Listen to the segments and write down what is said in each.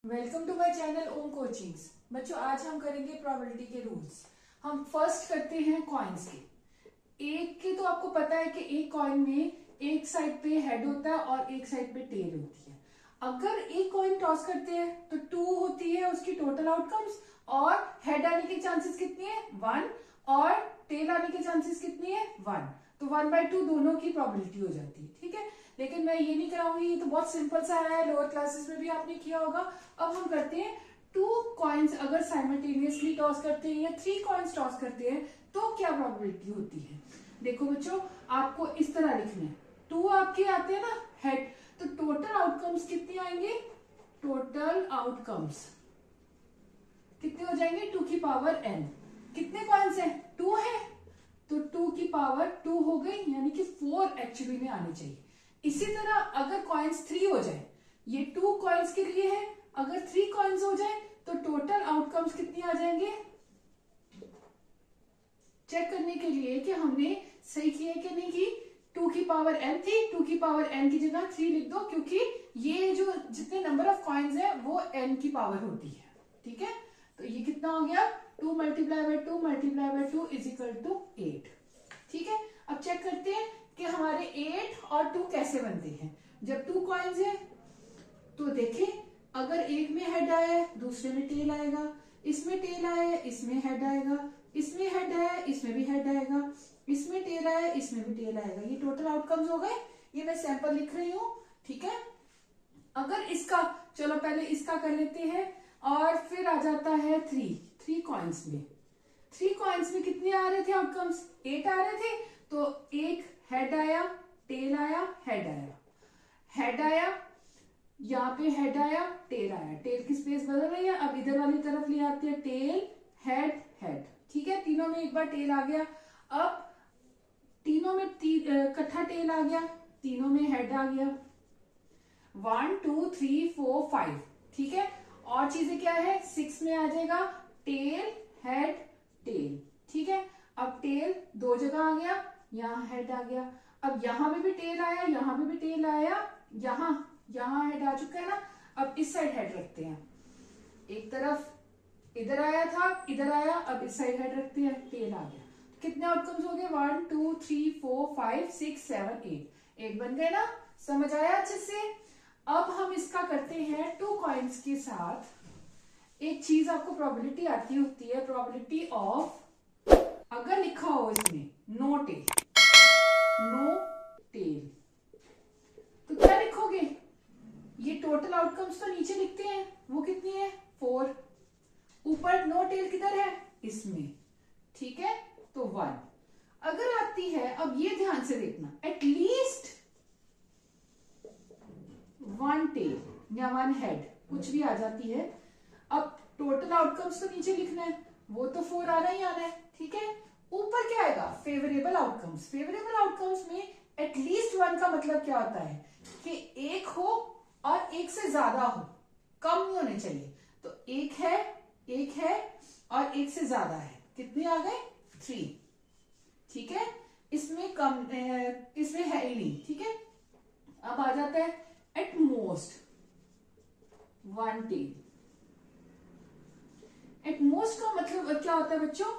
Welcome to my channel Om coachings. बच्चों, आज हम करेंगे प्रोबेबिलिटी के रूल्स। हम फर्स्ट करते हैं कॉइन्स के। एक के तो आपको पता है कि एक कॉइन में एक साइड पे हेड होता है और एक साइड पे टेल होती है। अगर एक कॉइन टॉस करते हैं तो 2 होती है उसकी टोटल आउटकम्स, और हेड आने के चांसेस कितनी है 1, और टेल आने के चांसेस कितनी है 1। तो 1/2 दोनों की प्रोबेबिलिटी हो जाती है। ठीक है, लेकिन मैं ये नहीं कराऊंगी, ये तो बहुत सिंपल सा है, लोअर क्लासेस में भी आपने किया होगा। अब हम करते हैं 2 कॉइन्स अगर साइमल्टेनियसली टॉस करते हैं या 3 कॉइन्स टॉस करते हैं तो क्या प्रोबेबिलिटी होती है। देखो बच्चों, आपको इस तरह लिखना है। 2 आपके आते हैं ना हेड, तो टोटल आउटकम्स कितने आएंगे, टोटल आउटकम्स कितने हो जाएंगे 2 की पावर n। कितने कॉइन्स हैं 2 है, तो 2 की पावर 2 हो गई, यानी कि 4 एक्चुअली में आनी चाहिए। इसी तरह अगर कॉइन्स 3 हो जाए, ये 2 कॉइन्स के लिए है, अगर 3 कॉइन्स हो जाए तो टोटल आउटकम्स कितनी आ जाएंगे, चेक करने के लिए कि हमने सही किया कि नहीं की। 2 की पावर n थी, 2 की पावर n की जगह 3 लिख दो, क्योंकि ये जो जितने नंबर ऑफ कॉइन्स है वो n की पावर होती है। ठीक है, तो ये कितना हो गया 2 multiply by 2 multiply by 2 is equal to 8। ठीक है, अब चेक करते हैं कि हमारे 8 और 2 कैसे बनते हैं। जब 2 कॉइन्स है तो देखें, अगर एक में हेड आया है दूसरे में टेल आएगा, इसमें टेल आया है इसमें हेड आएगा, इसमें हेड आया है इसमें भी हेड आएगा, इसमें टेल आया है इसमें भी टेल आएगा। ये टोटल आउटकम्स हो गए। ये मैं सैंपल लिख रही हूं। ठीक है, अगर इसका, चलो पहले इसका कर लेते हैं, और फिर आ जाता है 3 कॉइन्स में। 3 कॉइन्स में कितने आ रहे थे आउटकम्स, 8 आ रहे थे। तो एक हेड आया, टेल आया, हेड आया, हेड आया, यहाँ पे हेड आया, टेल आया, टेल की स्पेस बदल रही है, अब इधर वाली तरफ ले आते हैं टेल हेड हेड। ठीक है, तीनों में एक बार टेल आ गया। अब तीनों में इकट्ठा टेल आ गया, तीनों में हेड आ गया। 1 2 3 4 5। ठीक है, और चीजें क्या है 6 में आ जाएगा टेल हेड टेल। ठीक है, अब टेल 2 जगह आ गया, यहाँ हेड आ गया। अब यहाँ में भी टेल आया, यहाँ में भी टेल आया, यहाँ हेड आ चुका है ना। अब इस साइड हेड रखते हैं, एक तरफ इधर आया था इधर आया, अब इस साइड हेड रखते हैं, टेल आ गया। कितने आउटकम्स हो गए 1 2 3 4 5 6 7 8। 8 बन गए ना, समझ आया अच्छे से। अब हम इसका करते हैं 2 कॉइन्स के साथ। एक चीज आपको प्रोबेबिलिटी आती होती है, प्रोबेबिलिटी ऑफ, अगर लिखा हो इसमें नो टेल, नो टेल, तो क्या लिखोगे, ये टोटल आउटकम्स तो नीचे लिखते हैं, वो कितनी है 4। ऊपर नो टेल किधर है, इसमें। ठीक है, तो 1 अगर आती है, अब ये ध्यान से देखना, एटलीस्ट 1 टेल या 1 हेड कुछ भी आ जाती है। अब टोटल आउटकम्स तो नीचे लिखना है, वो तो 4 आना ही आना है। ठीक है, ऊपर क्या आएगा फेवरेबल आउटकम्स। फेवरेबल आउटकम्स में एटलीस्ट 1 का मतलब क्या होता है कि एक हो और एक से ज्यादा हो, कम नहीं होने चाहिए। तो एक है और एक से ज्यादा है, कितने आ गए 3। ठीक है, इसमें कम इसमें है ही नहीं। ठीक है, अब आ जाता है at most 1 tail. At most का मतलब क्या होता है बच्चों,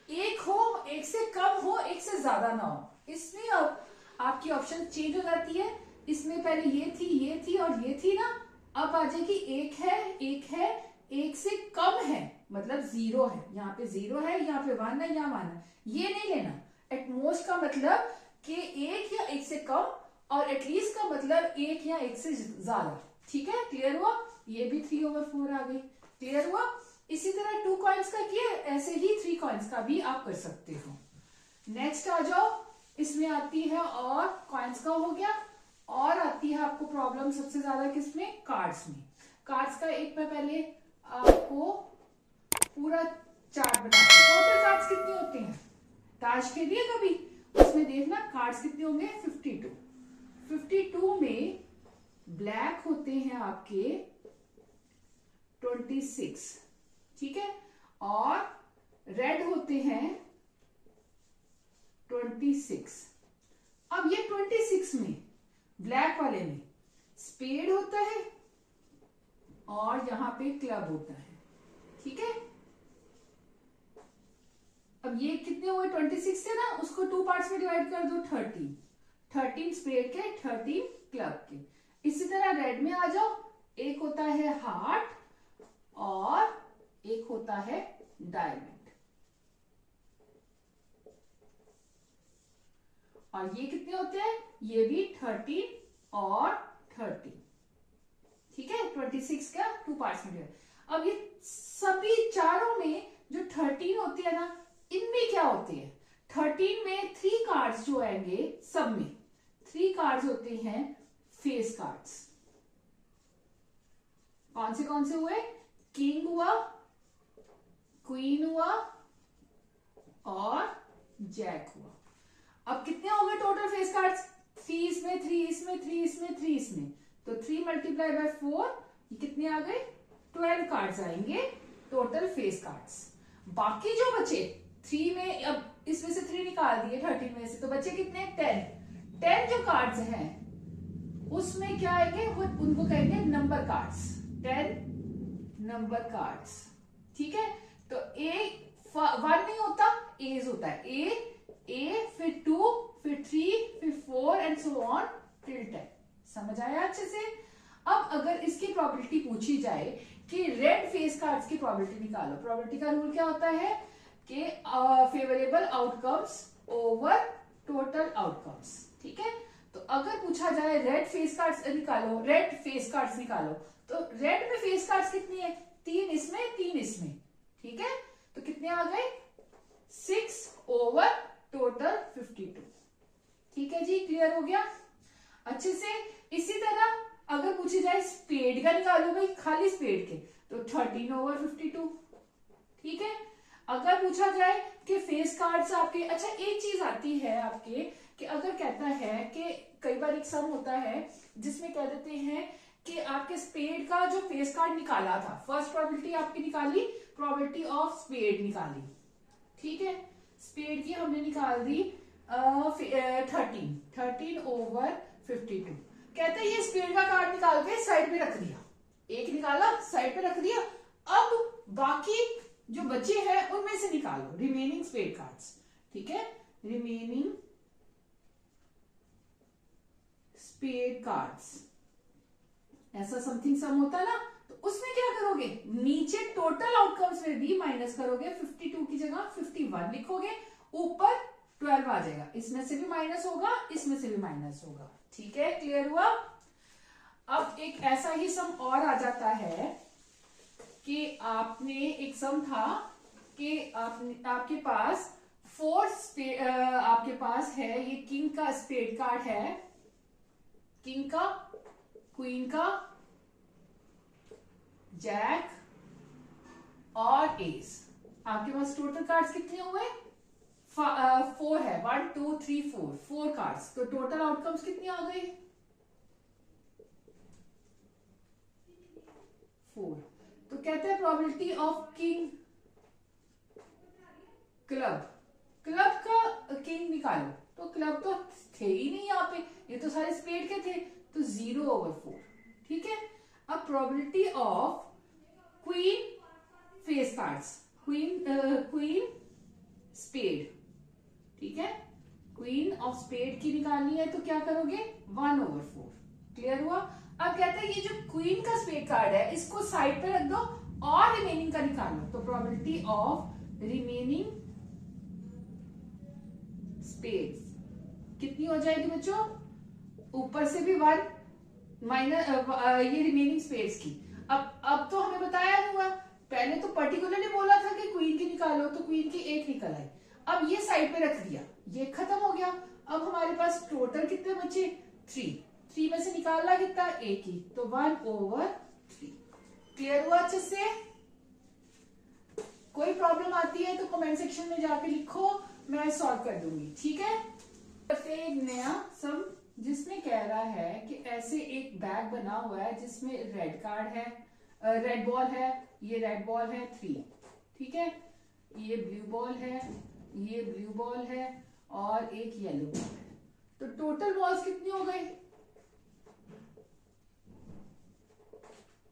एक हो, एक से कम हो, एक से ज्यादा ना हो। इसमें अब आपकी ऑप्शन चेंज हो जाती है। इसमें पहले ये थी और ये थी ना, अब आ जाएगी एक है, एक से कम है मतलब 0 है, यहाँ पे 0 है, यहाँ पे 1 है, यहाँ 1 है, ये नहीं लेना। एट मोस्ट का मतलब कि एक या एक से कम, और एटलीस्ट का मतलब एक या एक से ज्यादा। ठीक है, क्लियर हुआ। ये भी 3/4 आ गई, क्लियर हुआ। इसी तरह 2 कॉइन्स का किया, ऐसे ही 3 कॉइन्स का भी आप कर सकते हो। नेक्स्ट आ जाओ, इसमें आती है और कॉइन्स का हो गया, और आती है आपको प्रॉब्लम सबसे ज्यादा किसमें, कार्ड्स में। कार्ड्स का एक मैं पहले आपको पूरा चार्ट बनाती हूँ। टोटल कार्ड्स कितने होते हैं, ताश खेलिए कभी, उसमें देखना कार्ड्स कितने होंगे 52। 52 में ब्लैक होते हैं आपके 26। ठीक है, और रेड होते हैं 26। अब ये 26 में ब्लैक वाले में स्पेड होता है और यहाँ पे क्लब होता है, ठीक है। अब ये कितने हुए 26 थे ना, उसको 2 पार्ट्स में डिवाइड कर दो, 13 स्पेड के 13 क्लब के। इसी तरह रेड में आ जाओ, एक होता है हार्ट और एक होता है डायमंड, और ये कितने होते हैं, ये भी 13 और 13, ठीक है। 26 का 2 पार्ट्स में डिवाइड। अब ये सभी चारों में जो 13 होती है ना, इनमें क्या होते हैं, 13 में 3 कार्ड्स जो आएंगे, सब में 3 कार्ड्स होते हैं फेस कार्ड्स। कौन से हुए, किंग हुआ, क्वीन हुआ और जैक हुआ। अब कितने हो गए टोटल फेस कार्ड्स, 3 इसमें, 3 इसमें, 3 इसमें, 3 इसमें, तो 3 मल्टीप्लाई बाय 4, ये कितने आ गए, 12 कार्ड्स आएंगे टोटल फेस कार्ड्स। बाकी जो बचे 3 में, अब इसमें से 3 निकाल दिए 13 में से, तो बचे कितने, 10 जो कार्ड्स हैं उसमें क्या आएंगे, वो उनको कहेंगे नंबर कार्ड्स, 10 नंबर कार्ड्स, ठीक है। तो ए 1 नहीं होता, एज होता है, ए फिर 2 फिर 3 फिर 4 एंड सो ऑन टिल 10। समझ आया अच्छे से। अब अगर इसकी प्रोबेबिलिटी पूछी जाए कि रेड फेस कार्ड्स की प्रोबेबिलिटी निकालो, प्रोबेबिलिटी का रूल क्या होता है कि favourable outcomes over total outcomes, ठीक है। तो अगर पूछा जाए रेड फेस कार्ड्स निकालो, रेड फेस कार्ड्स निकालो, तो रेड में फेस कार्ड्स कितनी है, 3 इसमें 3 इसमें, ठीक है। तो कितने आ गए, 6 ओवर टोटल 52, ठीक है जी, क्लियर हो गया अच्छे से। इसी तरह अगर पूछी जाए स्पेड का निकालो भाई, खाली स्पेड के, तो 13 ओवर 52, ठीक है। अगर पूछा जाए कि फेस कार्ड्स आपके, अच्छा एक चीज आती है आपके कि अगर कहता है कि कई बार एक सम होता है जिसमें कह देते हैं कि आपके स्पेड का जो फेस कार्ड निकाला था, फर्स्ट प्रोबेबिलिटी आपकी निकाली, प्रोबेबिलिटी ऑफ स्पेड निकाली, ठीक है। स्पेड की हमने निकाल दी 13 ओवर 52। कहते हैं ये स्पेड का कार्ड निकाल के साइड पे रख दिया, एक निकाला साइड पे रख दिया, अब बाकी जो बचे हैं उनमें से निकालो रिमेनिंग स्पेड कार्ड्स, ठीक है, रिमेनिंग स्पेड कार्ड्स, ऐसा समथिंग सम होता है ना। तो उसमें क्या करोगे, नीचे टोटल आउटकम्स में भी माइनस करोगे, 52 की जगह 51 लिखोगे, ऊपर 12 आ जाएगा, इसमें से भी माइनस होगा, इसमें से भी माइनस होगा, ठीक है, क्लियर हुआ। अब एक ऐसा ही सम और आ जाता है कि आपने एक सम था कि आपके पास 4 स्पेड, आपके पास है ये किंग का स्पेड कार्ड है, किंग का, क्वीन का, जैक और एस। आपके पास टोटल कार्ड्स कितने हुए, 4 है, 1 2 3 4 कार्ड्स, तो टोटल आउटकम्स कितनी आ गई, 4। तो कहते हैं probability of king club, club का किंग निकालो, तो क्लब तो थे ही नहीं यहाँ पे, ये तो सारे स्पेड के थे, तो 0 ओवर 4, ठीक है। अब probability of queen face cards, queen spade, ठीक है, क्वीन ऑफ स्पेड की निकालनी है, तो क्या करोगे 1 ओवर 4, क्लियर हुआ। अब कहते हैं ये जो क्वीन का स्पेड कार्ड है इसको साइड पे रख दो और रिमेनिंग का निकालो, तो प्रोबेबिलिटी ऑफ रिमेनिंग स्पेड्स कितनी हो जाएगी बच्चों, ऊपर से भी 1 माइनस ये रिमेनिंग स्पेड्स की। अब तो हमें बताया नहीं हुआ, पहले तो पर्टिकुलरली बोला था कि क्वीन की निकालो, तो क्वीन की एक निकल आई, अब ये साइड पे रख दिया, ये खत्म हो गया। अब हमारे पास टोटल कितने बचे, 3 में से निकालना कितना, एक ही, तो 1 ओवर 3, क्लियर हुआ अच्छे से। कोई प्रॉब्लम आती है तो कमेंट सेक्शन में जाके लिखो, मैं सॉल्व कर दूंगी, ठीक है। एक नया सम जिसमें कह रहा है कि ऐसे एक बैग बना हुआ है जिसमें रेड कार्ड है, रेड बॉल है, ये रेड बॉल है 3, ठीक है, ये ब्लू बॉल है, ये ब्लू बॉल है और एक येलो बॉल है, तो टोटल बॉल्स कितनी हो गई,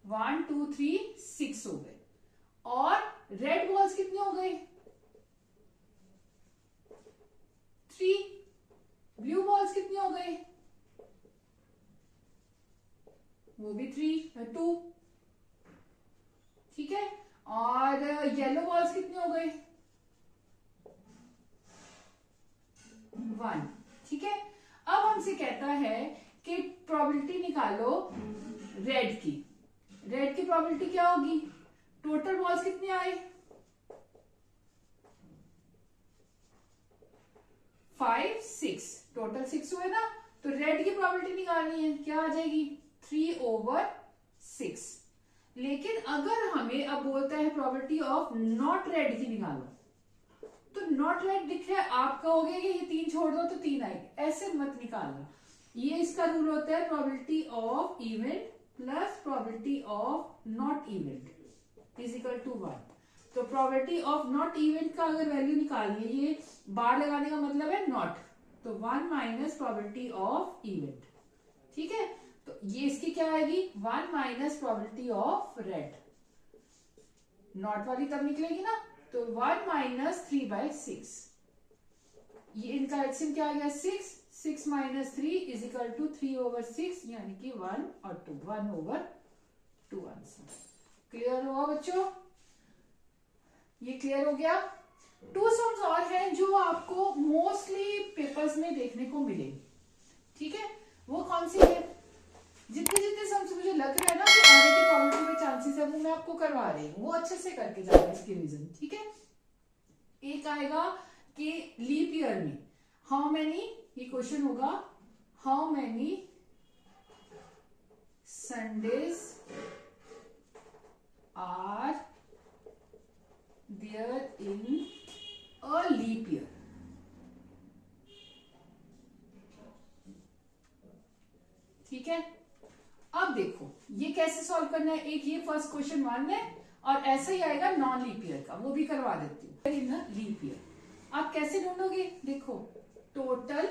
1 2 3 6 हो गए। और रेड बॉल्स कितने हो गए? 3। ब्लू बॉल्स कितने हो गए? वो भी 2। ठीक है। और येलो बॉल्स कितने हो गए? 1। ठीक है। अब हमसे कहता है कि प्रोबेबिलिटी निकालो रेड की। रेड की प्रोबेबिलिटी क्या होगी? टोटल बॉल्स कितने आए? 5 6, टोटल 6 हुए ना। तो रेड की प्रोबेबिलिटी निकालनी है, क्या आ जाएगी? 3/6। लेकिन अगर हमें अब बोलता है प्रोबेबिलिटी ऑफ नॉट रेड की निकालो, तो नॉट रेड दिख रहा है, आप कहोगे कि ये 3 छोड़ दो तो 3 आएगी। ऐसे मत निकालना। ये इसका रूल होता है probability of event plus probability of not event is equal to 1। तो प्रोबेबिलिटी ऑफ नॉट इवेंट का अगर वैल्यू निकालनी है, ये बार लगाने का मतलब है नॉट, तो 1 माइनस प्रोबेबिलिटी ऑफ इवेंट। ठीक है। तो ये इसकी क्या आएगी? 1 minus probability of red. Not वाली तब निकलेगी ना, तो 1 माइनस 3/6। ये इनका एलसीएम क्या आ गया? 6। 6 माइनस 3 इज इक्वल टू 3/6, यानी कि 1 और 2, 1/2 आंसर। क्लियर हुआ बच्चों? ये क्लियर हो गया। 2 सम्स और हैं जो आपको मोस्टली पेपर्स में देखने को मिलेंगे। ठीक है। वो कौन सी है? जितने जितने सम्स मुझे लग रहा है ना कि आने की प्रोबेबिलिटी में चांसेस है, वो मैं आपको करवा रही हूँ, वो अच्छे से करके जाना इसके रीजन। ठीक है। एक आएगा कि लीप ईयर में हाउ मेनी, ये क्वेश्चन होगा, how many Sundays are there in a leap year. ठीक है। अब देखो ये कैसे सॉल्व करना है। एक ये फर्स्ट क्वेश्चन 1 है, और ऐसा ही आएगा नॉन लीप ईयर का, वो भी करवा देती हूँ। इन लीप ईयर आप कैसे ढूंढोगे? देखो, total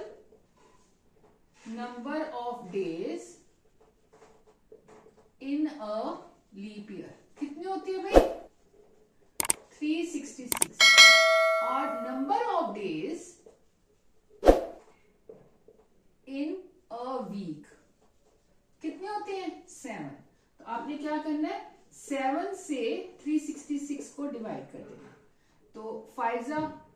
number of days in a leap year कितनी होती है भाई? 366। और number of days in a week कितने होते हैं? 7। तो आपने क्या करना है? 7 से 366 को डिवाइड कर देना। तो 5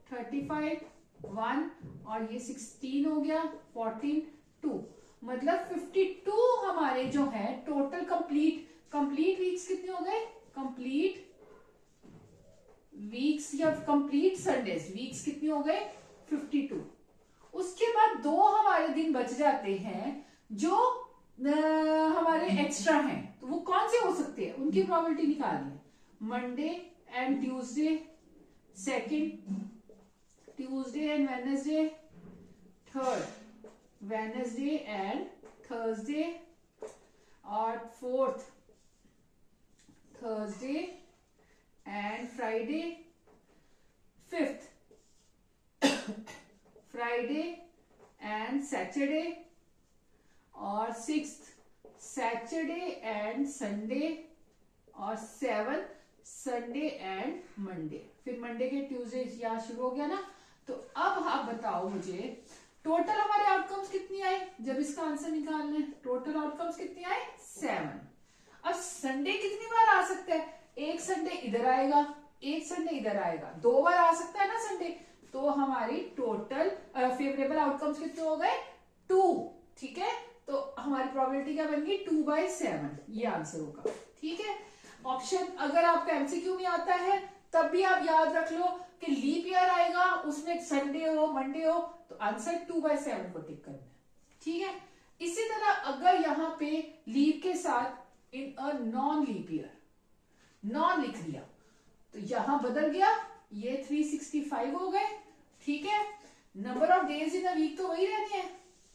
35, 1 और ये 16 हो गया, 14 2, मतलब 52 हमारे जो है टोटल कंप्लीट वीक्स कितने हो गए? कंप्लीट वीक्स या कंप्लीट संडेज वीक्स कितने हो गए? 52। उसके बाद 2 हमारे दिन बच जाते हैं जो हमारे एक्स्ट्रा हैं, तो वो कौन से हो सकते हैं? उनकी प्रोबेबिलिटी निकालनी है। Monday and Tuesday, second Tuesday and Wednesday, third Wednesday and Thursday, और fourth Thursday and Friday, fifth Friday and Saturday, और 6th सैटरडे एंड संडे, और 7th संडे एंड मंडे। फिर मंडे के ट्यूसडे यहाँ शुरू हो गया ना। तो अब आप बताओ मुझे टोटल हमारे आउटकम्स कितनी आए जब इसका आंसर निकालना है? टोटल आउटकम्स कितनी आए? 7। अब संडे कितनी बार आ सकता है? एक संडे इधर आएगा, एक संडे इधर आएगा, 2 बार आ सकता है ना संडे। तो हमारी टोटल फेवरेबल आउटकम्स कितने हो गए? 2। ठीक है। तो हमारी प्रोबेबिलिटी क्या बन गई? 2/7, ये आंसर होगा। ठीक है। ऑप्शन अगर आपका एमसीक्यू में आता है तब भी आप याद रख लो कि लीप ईयर आएगा, उसमें संडे हो मंडे हो, तो आंसर 2/7 को टिक करना है। ठीक है। इसी तरह अगर यहाँ पे लीप के साथ in a non leap year non लिख दिया, तो यहां बदल गया, ये 365 हो गए। ठीक है। Number of days in a week तो वही रहनी है,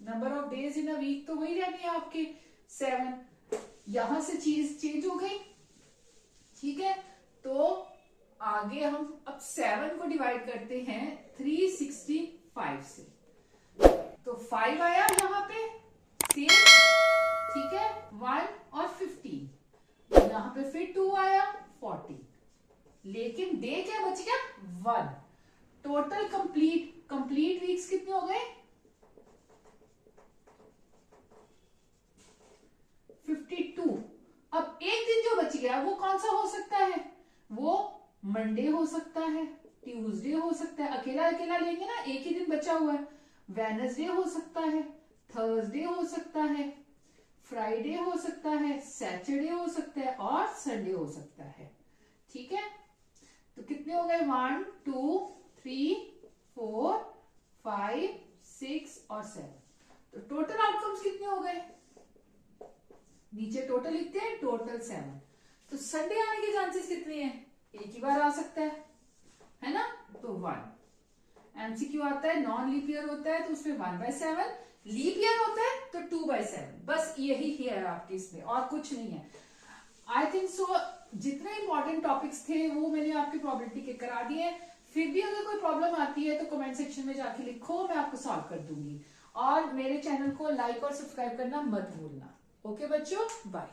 number of days in a week तो वही रहनी है आपके 7। यहां से चीज चेंज हो गई। ठीक है। तो आगे हम अब 7 को डिवाइड करते हैं 365 से, तो 5 आया यहां पे सेम। ठीक है। 1 और 15, लेकिन डे क्या बच गया 1। टोटल कंप्लीट वीक्स कितने हो गए 52। अब एक दिन जो बच गया वो कौन सा हो सकता है, वो मंडे हो सकता है, ट्यूसडे हो सकता है, अकेला अकेला लेंगे ना, एक ही दिन बचा हुआ है, वेडनेसडे हो सकता है, थर्सडे हो सकता है, फ्राइडे हो सकता है, सैटरडे हो सकता है और संडे हो सकता है। ठीक है, तो कितने हो गए 1 2 3 4 5 6 और 7। तो टोटल आउटकम्स कितने हो गए, नीचे टोटल लिखते हैं, टोटल 7। तो संडे आने के चांसेस कितने हैं, एक ही बार आ सकता है ना, तो 1। एमसीक्यू आता है, नॉन लीप ईयर होता है तो उसमें 1/7, लीप ईयर होता है तो 2/7। बस यही है आपके इसमें, और कुछ नहीं है। आई थिंक सो जितने इंपॉर्टेंट टॉपिक्स थे वो मैंने आपकी प्रोबेबिलिटी के करा दिए। फिर भी अगर कोई प्रॉब्लम आती है तो कमेंट सेक्शन में जाके लिखो, मैं आपको सॉल्व कर दूंगी। और मेरे चैनल को लाइक और सब्सक्राइब करना मत भूलना। ओके बच्चों, बाय।